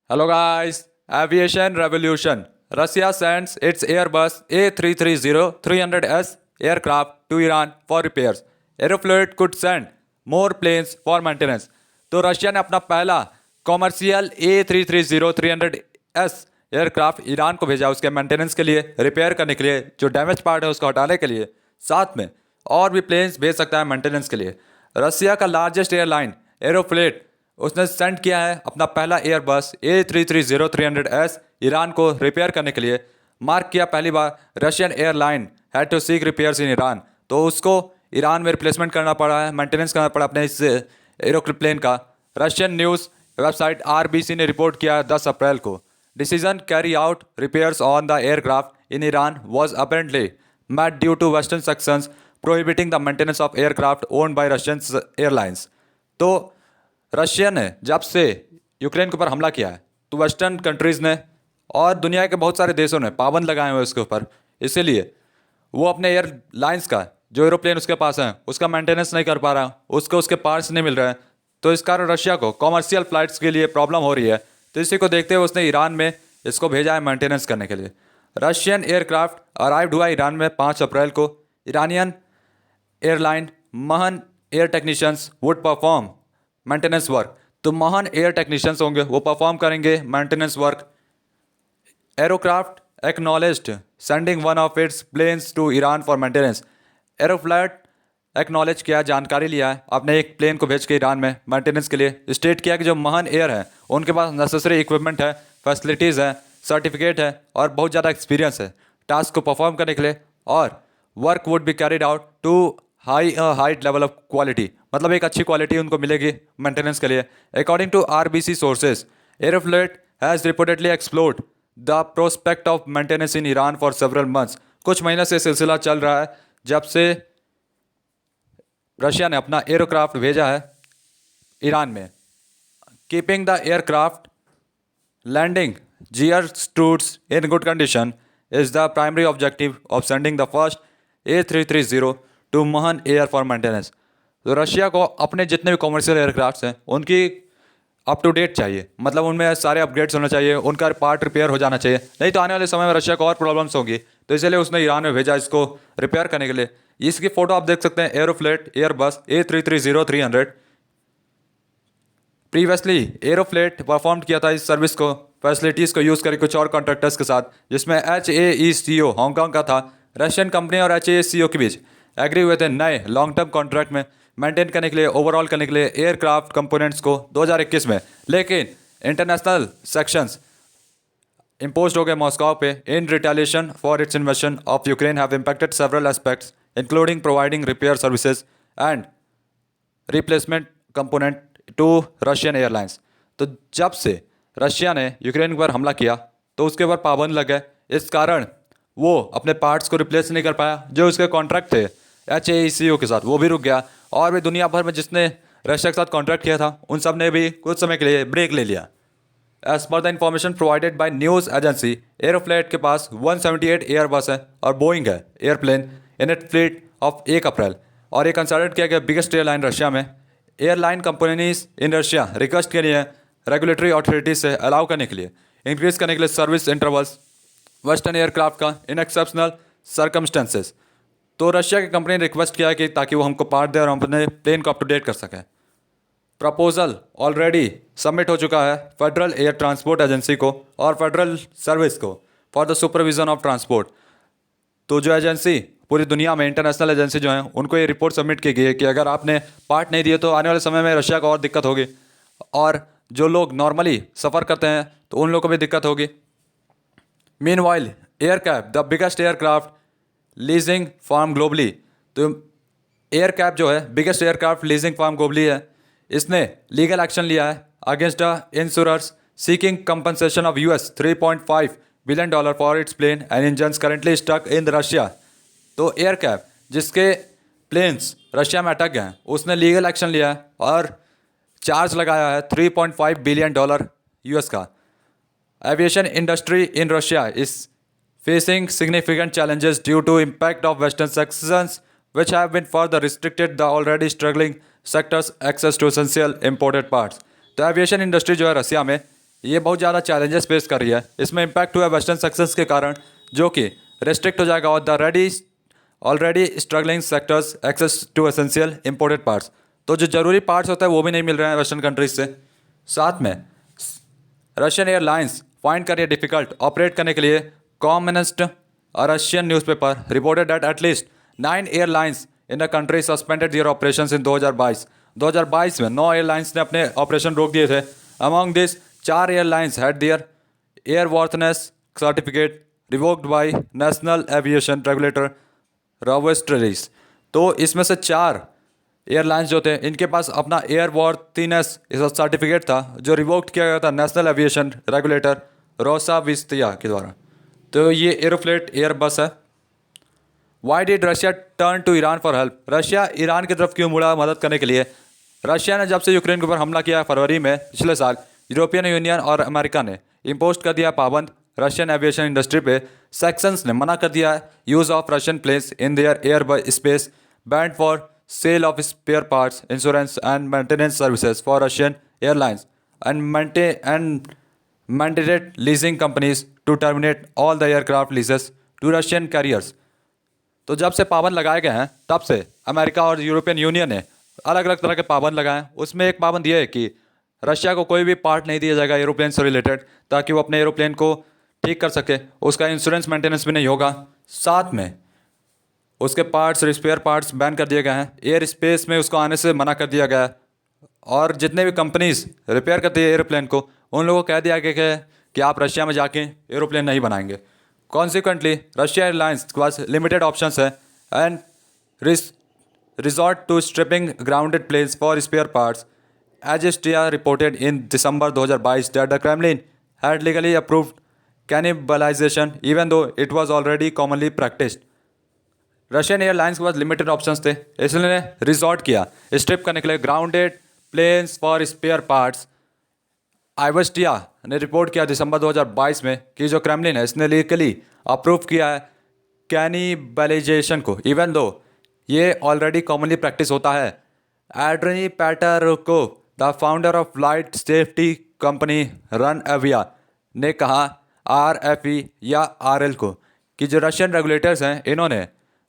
Hello guys, aviation revolution. Russia sends its Airbus A330-300S aircraft to Iran for repairs. Aeroflot could send more planes for maintenance. तो Russia ने अपना पहला commercial A330-300S aircraft Iran को भेजा उसके maintenance के लिए, रिपेयर करने के लिए, जो डैमेज पार्ट है उसको हटाने के लिए। साथ में और भी प्लेन्स भेज सकता है मेंटेनेंस के लिए। रसिया का लार्जेस्ट एयरलाइन एरोफ्लेट उसने सेंड किया है अपना पहला एयरबस A330-300S ईरान को रिपेयर करने के लिए। मार्क किया पहली बार Russian airline had to seek repairs in Iran, तो उसको ईरान में रिप्लेसमेंट करना पड़ा है, मेंटेनेंस करना पड़ा अपने इस एरोप्लेन का। रशियन न्यूज़ वेबसाइट RBC ने रिपोर्ट किया 10 अप्रैल को। Decision carry out repairs on the aircraft in Iran was apparently made due to western sanctions prohibiting the maintenance of aircraft owned by Russian airlines. तो Russia ने जब से Ukraine के ऊपर हमला किया है तो वेस्टर्न कंट्रीज़ ने और दुनिया के बहुत सारे देशों ने पाबंद लगाए हुए उसके ऊपर, इसीलिए वो अपने एयरलाइंस का जो एरोप्लेन उसके पास है उसका मेंटेनेंस नहीं कर पा रहा, उसको उसके पार्ट्स नहीं मिल रहे हैं। तो इस कारण रशिया को कॉमर्शियल फ्लाइट्स के लिए प्रॉब्लम हो रही है। तो इसी को देखते हुए उसने ईरान में इसको भेजा है मेंटेनेंस करने के लिए। रशियन एयरक्राफ्ट अराइव्ड हुआ ईरान में 5 अप्रैल को। Iranian airline Mahan air technicians would perform maintenance work. तो महान एयर टेक्नीशियंस होंगे, वो परफॉर्म करेंगे maintenance work. Aeroflot acknowledged sending one of its planes to Iran for maintenance. Aeroflot acknowledge किया, जानकारी लिया है, अपने एक प्लेन को भेज के ईरान में मेंटेनेंस के लिए। स्टेट किया कि जो महान एयर है उनके पास नेसेसरी इक्विपमेंट है, फैसिलिटीज़ है, सर्टिफिकेट है और बहुत ज़्यादा एक्सपीरियंस है टास्क को परफॉर्म करने के लिए। और work would be carried out to high level of quality, मतलब एक अच्छी क्वालिटी उनको मिलेगी मेंटेनेंस के लिए। According to RBC sources, Aeroflot has reportedly explored the prospect of maintenance in Iran for several months. कुछ महीने से सिलसिला चल रहा है जब से रशिया ने अपना एयरक्राफ्ट भेजा है ईरान में। Keeping the aircraft landing gear studs in good condition is the primary objective of sending the first A330 to Mahan air for maintenance. तो रशिया को अपने जितने भी कॉमर्शियल एयरक्राफ्ट्स हैं उनकी अप टू डेट चाहिए, मतलब उनमें सारे अपग्रेड्स होना चाहिए, उनका पार्ट रिपेयर हो जाना चाहिए, नहीं तो आने वाले समय में रशिया को और प्रॉब्लम्स होंगी। तो इसलिए उसने ईरान में भेजा इसको रिपेयर करने के लिए। इसकी फ़ोटो आप देख सकते हैं, एरोफ्लेट एयरबस A330-300। प्रीवियसली एरोफ्लेट परफॉर्म किया था इस सर्विस को, फैसिलिटीज़ को यूज़ करके कुछ और कॉन्ट्रैक्टर्स के साथ, जिसमें HAECO हांगकांग का था। रशियन कंपनी और HAECO के बीच एग्री हुए थे नए लॉन्ग टर्म कॉन्ट्रैक्ट में मेंटेन करने के लिए, ओवरऑल करने के लिए एयरक्राफ्ट कंपोनेंट्स को 2021 में। लेकिन इंटरनेशनल सेक्शंस imposed हो गए मॉस्को पे in retaliation for its invasion of Ukraine have impacted several aspects including providing repair services and replacement component to Russian airlines. तो जब से रशिया ने यूक्रेन पर हमला किया तो उसके ऊपर पाबंद लग गए, इस कारण वो अपने पार्ट्स को रिप्लेस नहीं कर पाया। जो उसके कॉन्ट्रैक्ट थे HAECO के साथ वो भी रुक गया, और भी दुनिया भर में जिसने रशिया के साथ कॉन्ट्रैक्ट किया था उन सब ने भी कुछ समय के लिए ब्रेक ले लिया। As per the information provided by news agency, Aeroflot के पास 178 एयरबस है और बोइंग है airplane in it fleet of 1 April. और ये कंसल्टेड किया गया बिगेस्ट एयरलाइन रशिया में। Airline companies in Russia request के लिए रेगुलेटरी अथॉरिटीज से अलाउ करने के लिए, इंक्रीज करने के लिए सर्विस इंटरवल्स वेस्टर्न एयरक्राफ्ट का इन एक्सेप्शनल सर्कमस्टेंसेस। तो रशिया की कंपनी ने रिक्वेस्ट किया है कि ताकि वो हमको पार्ट दे और हम अपने प्लेन को अप टू डेट कर सकें। प्रपोजल ऑलरेडी सबमिट हो चुका है फेडरल एयर ट्रांसपोर्ट एजेंसी को और फेडरल सर्विस को for the supervision of transport. तो जो एजेंसी पूरी दुनिया में इंटरनेशनल एजेंसी जो हैं उनको ये रिपोर्ट सबमिट की गई है कि अगर आपने पार्ट नहीं दिए तो आने वाले समय में रशिया को और दिक्कत होगी, और जो लोग नॉर्मली सफ़र करते हैं तो उन लोगों को भी दिक्कत होगी। Meanwhile AerCap the biggest aircraft leasing firm globally. तो एयरकैप जो है biggest aircraft leasing firm globally है, इसने लीगल एक्शन लिया है against the insurers seeking compensation of $3.5 billion for its plane and engines currently stuck in Russia. तो AerCap जिसके planes Russia में अटक गए हैं उसने लीगल एक्शन लिया है और चार्ज लगाया है $3.5 बिलियन का। Aviation industry in Russia is facing significant challenges due to impact of Western sanctions, which have been further restricted the already struggling sector's access to essential imported parts। तो aviation industry जो है रसिया में ये बहुत ज़्यादा challenges face कर रही है। इसमें इम्पैक्ट हुआ वेस्टर्न सक्सेस के कारण, जो कि रेस्ट्रिक्ट हो जाएगा और the already struggling sectors access to essential imported parts. तो जो ज़रूरी पार्ट्स होता है वो भी नहीं मिल रहे हैं वेस्टर्न कंट्रीज से। साथ में रशियन एयरलाइंस फाइंड कर रही है डिफिकल्ट ऑपरेट करने के लिए। Kommersant Russian newspaper reported that at least 9 airlines in the country suspended their operations in 2022 में 9 एयरलाइंस ने अपने ऑपरेशन रोक दिए थे। Among this 4 airlines had their airworthiness certificate revoked by national aviation regulator Rosaviatsia. तो इसमें से 4 एयरलाइंस जो थे इनके पास अपना एयरवॉर्थिनेस सर्टिफिकेट था जो रिवोक्ड किया गया था नेशनल एविएशन रेगुलेटर रोसाविस्तिया के द्वारा। तो ये एरोफ्लेट एयरबस है। Why did Russia turn to Iran for help? Russia Iran की तरफ क्यों मुड़ा मदद करने के लिए? रशिया ने जब से यूक्रेन के ऊपर हमला किया फरवरी में पिछले साल, यूरोपियन यूनियन और अमेरिका ने इम्पोज कर दिया पाबंद रशियन एविएशन इंडस्ट्री पे। सेक्शंस ने मना कर दिया है use of Russian planes in their air space, banned for sale of spare parts, insurance and maintenance services for Russian airlines, and mandated leasing companies to terminate all the aircraft leases to Russian carriers। तो जब से पाबंद लगाए गए हैं तब से America और यूरोपियन यूनियन ने अलग अलग तरह के पाबंद लगाए हैं। उसमें एक पाबंद यह है कि रशिया को कोई भी पार्ट नहीं दिया जाएगा एरोप्लेन से रिलेटेड, ताकि वो अपने एरोप्लेन को ठीक कर सके। उसका इंश्योरेंस मेंटेनेंस भी नहीं होगा। साथ में उसके पार्ट्स स्पेयर पार्ट्स बैन कर दिए गए हैं। एयर स्पेस में उसको आने से मना कर दिया गया है। और जितने भी कंपनीज रिपेयर करती है एरोप्लेन को, उन लोगों को कह दिया गया है कि आप रशिया में जाके एरोप्लेन नहीं बनाएंगे। कॉन्सिक्वेंटली रशिया एयरलाइंस के पास लिमिटेड ऑप्शंस है and resort to stripping grounded planes for spare parts. Izvestia reported in December 2022 that the Kremlin had legally approved cannibalization even though it was already commonly practised. Russian airlines के पास limited options थे, इसलिए ने resort किया strip करने के लिए grounded planes for spare parts. Izvestia ने रिपोर्ट किया दिसंबर 2022 में कि जो क्रेमलिन है इसने लीगली अप्रूव किया है कैनिबलाइजेशन को, इवन दो ये ऑलरेडी कॉमनली प्रैक्टिस होता है। एड्रनी Patrakov, the founder of flight safety company RunAvia, ने कहा RFE या RL को कि जो रशियन रेगुलेटर्स हैं इन्होंने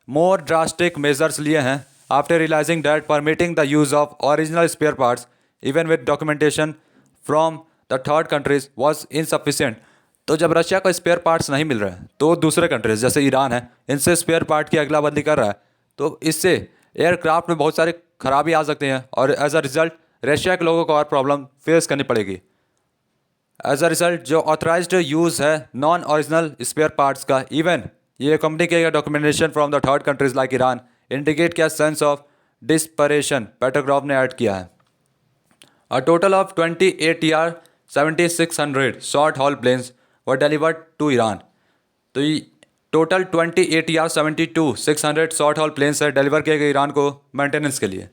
मोर ड्रास्टिक मेजर्स लिए हैं after realising that permitting the use of original spare parts even with documentation from the third countries was insufficient. तो जब रशिया को स्पेयर पार्ट्स नहीं मिल रहे हैं तो दूसरे कंट्रीज जैसे ईरान है इनसे स्पेयर पार्ट की अगला बंदी कर रहा है, तो इससे एयरक्राफ्ट में बहुत सारी खराबी आ सकती हैं और एज अ रिजल्ट रशिया के लोगों को और प्रॉब्लम फेस करनी पड़ेगी। एज अ रिजल्ट जो ऑथराइज्ड यूज़ है नॉन ओरिजिनल स्पेयर पार्ट्स का, इवन ये कंपनी के documentation from the third countries like Iran indicate किया सेंस ऑफ डिस्परेशन, पेट्रोग्राफ ने ऐड किया है। A total of 28 ER-7600 short haul planes were delivered to Iran. तो ये total 28 ER-72-600 short haul planes है डिलीवर किए गए ईरान को मेंटेनेंस के लिए।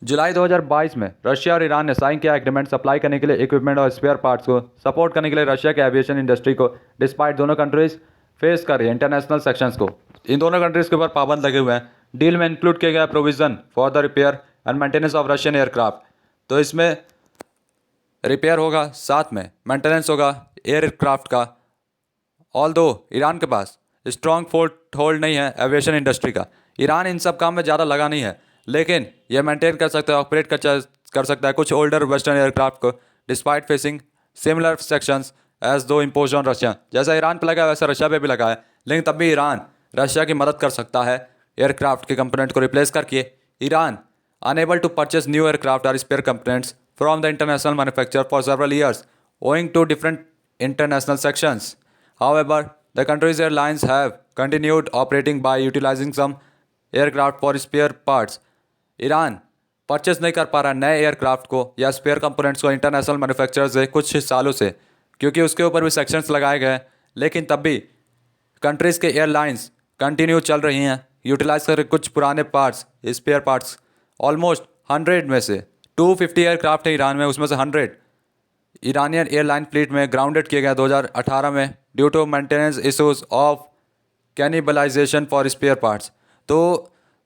जुलाई 2022 में रशिया और ईरान ने साइन किया एग्रीमेंट सप्लाई करने के लिए इक्विपमेंट और स्पेयर पार्ट्स को सपोर्ट करने के लिए रशिया के एविएशन इंडस्ट्री को, डिस्पाइट दोनों कंट्रीज फेस कर रही है इंटरनेशनल सेक्शंस को। इन दोनों कंट्रीज के ऊपर पाबंद लगे हुए हैं। डील में इंक्लूड किया गया provision for the repair and maintenance of Russian aircraft. तो इसमें रिपेयर होगा, साथ में मेंटेनेंस होगा एयरक्राफ्ट का। ऑल दो ईरान के पास स्ट्रॉन्ग फोर्ट होल्ड नहीं है एविएशन इंडस्ट्री का, ईरान इन सब काम में ज़्यादा लगा नहीं है, लेकिन यह मेंटेन कर सकता है, ऑपरेट कर सकता है कुछ ओल्डर वेस्टर्न एयरक्राफ्ट को despite facing similar sanctions as those impose on Russia. जैसा ईरान पे लगा है वैसा रशिया पे भी लगा है, लेकिन तब भी ईरान रशिया की मदद कर सकता है एयरक्राफ्ट के कंपोनेंट को रिप्लेस करके। Iran unable to purchase new aircraft और spare components from the international manufacturer for several years owing to different international sections. However, the country's airlines have continued operating by utilizing some aircraft for spare parts. Iran purchase नहीं कर पा रहा नए aircraft को या spare components को international manufacturer से कुछ सालों से, क्योंकि उसके ऊपर भी सेक्शंस लगाए गए, लेकिन तब भी कंट्रीज़ के एयरलाइंस कंटिन्यू चल रही हैं यूटिलाइज कर कुछ पुराने पार्ट्स स्पेयर पार्ट्स। ऑलमोस्ट 100 में से 250 एयरक्राफ्ट है ईरान में, उसमें से 100 ईरानियन एयरलाइन फ्लीट में ग्राउंडेड किए गए 2018 में due to maintenance issues of cannibalisation for spare parts. तो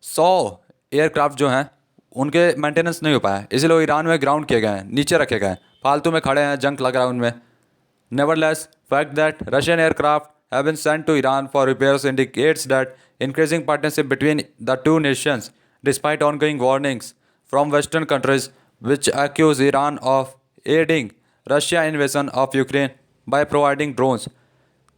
100 एयरक्राफ्ट जो हैं उनके मेंटेनेंस नहीं हो पाया, इसलिए वो ईरान में ग्राउंड किए गए हैं, नीचे रखे गए हैं फालतू में खड़े हैं, जंक लग रहा है उनमें। नेवरलेस, fact that Russian aircraft have been sent to Iran for repairs indicates that increasing partnership between the two nations, despite ongoing warnings from Western countries which accuse Iran of aiding Russia invasion of Ukraine by providing drones।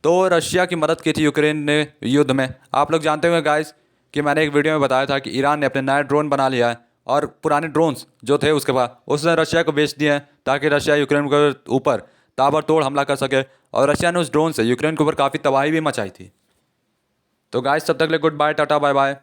तो Russia की मदद की थी Ukraine ने युद्ध में। आप लोग जानते होंगे गाइस कि मैंने एक वीडियो में बताया था कि ईरान ने अपने नए ड्रोन बना लिया है और पुराने ड्रोन्स जो थे उसके पास उसने रशिया को बेच दिए हैं ताकि रशिया यूक्रेन के ऊपर ताबड़तोड़ हमला कर सके। और रशिया ने उस ड्रोन से यूक्रेन के ऊपर काफ़ी तबाही भी मचाई थी। तो गाइस तब तक के लिए good bye, tata bye bye.